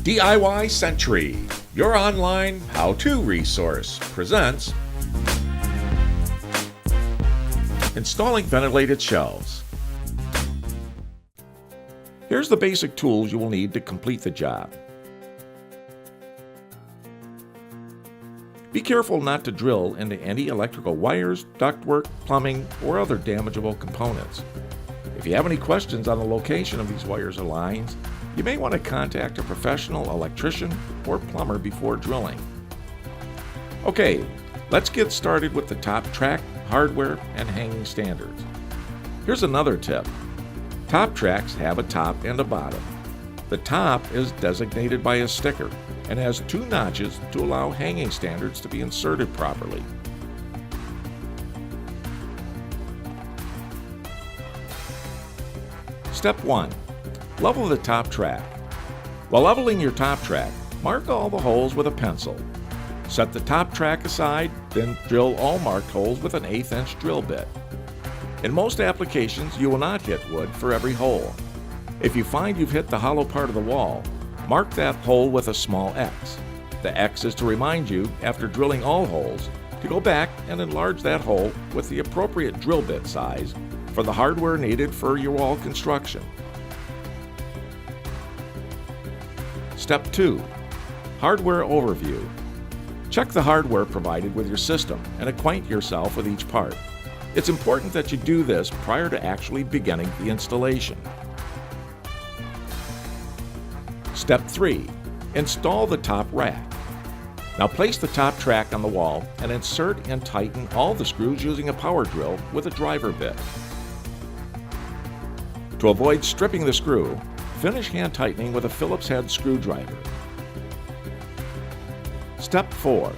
DIY Century, your online how-to resource, presents Installing Ventilated Shelves. Here's the basic tools you will need to complete the job. Be careful not to drill into any electrical wires, ductwork, plumbing, or other damageable components. If you have any questions on the location of these wires or lines, you may want to contact a professional electrician or plumber before drilling. Okay, let's get started with the top track, hardware, and hanging standards. Here's another tip. Top tracks have a top and a bottom. The top is designated by a sticker and has two notches to allow hanging standards to be inserted properly. Step 1. Level the top track. While leveling your top track, mark all the holes with a pencil. Set the top track aside, then drill all marked holes with an 1/8 inch drill bit. In most applications, you will not hit wood for every hole. If you find you've hit the hollow part of the wall, mark that hole with a small X. The X is to remind you, after drilling all holes, to go back and enlarge that hole with the appropriate drill bit size for the hardware needed for your wall construction. Step 2. Hardware overview. Check the hardware provided with your system and acquaint yourself with each part. It's important that you do this prior to actually beginning the installation. Step 3. Install the top rack. Now place the top track on the wall and insert and tighten all the screws using a power drill with a driver bit. To avoid stripping the screw, finish hand tightening with a Phillips head screwdriver. Step 4.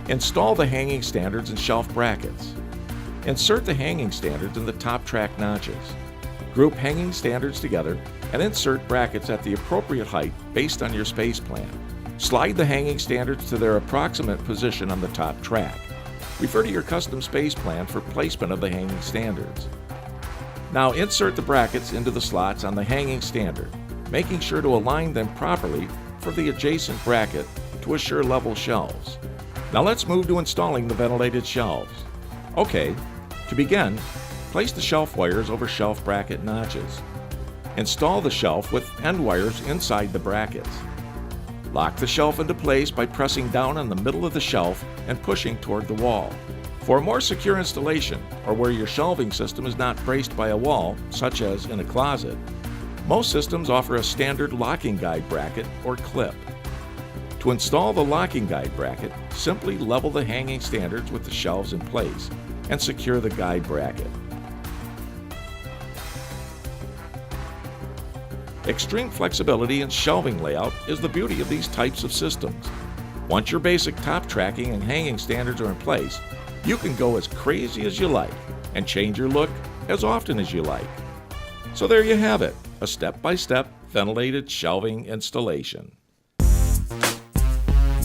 Install the hanging standards and shelf brackets. Insert the hanging standards in the top track notches. Group hanging standards together and insert brackets at the appropriate height based on your space plan. Slide the hanging standards to their approximate position on the top track. Refer to your custom space plan for placement of the hanging standards. Now insert the brackets into the slots on the hanging standard, making sure to align them properly for the adjacent bracket to assure level shelves. Now let's move to installing the ventilated shelves. Okay, to begin, place the shelf wires over shelf bracket notches. Install the shelf with end wires inside the brackets. Lock the shelf into place by pressing down on the middle of the shelf and pushing toward the wall. For a more secure installation, or where your shelving system is not braced by a wall, such as in a closet, most systems offer a standard locking guide bracket or clip. To install the locking guide bracket, simply level the hanging standards with the shelves in place and secure the guide bracket. Extreme flexibility in shelving layout is the beauty of these types of systems. Once your basic top tracking and hanging standards are in place, you can go as crazy as you like and change your look as often as you like. So there you have it, a step-by-step ventilated shelving installation.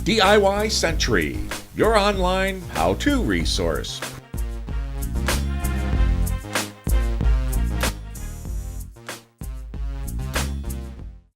DIY Century, your online how-to resource,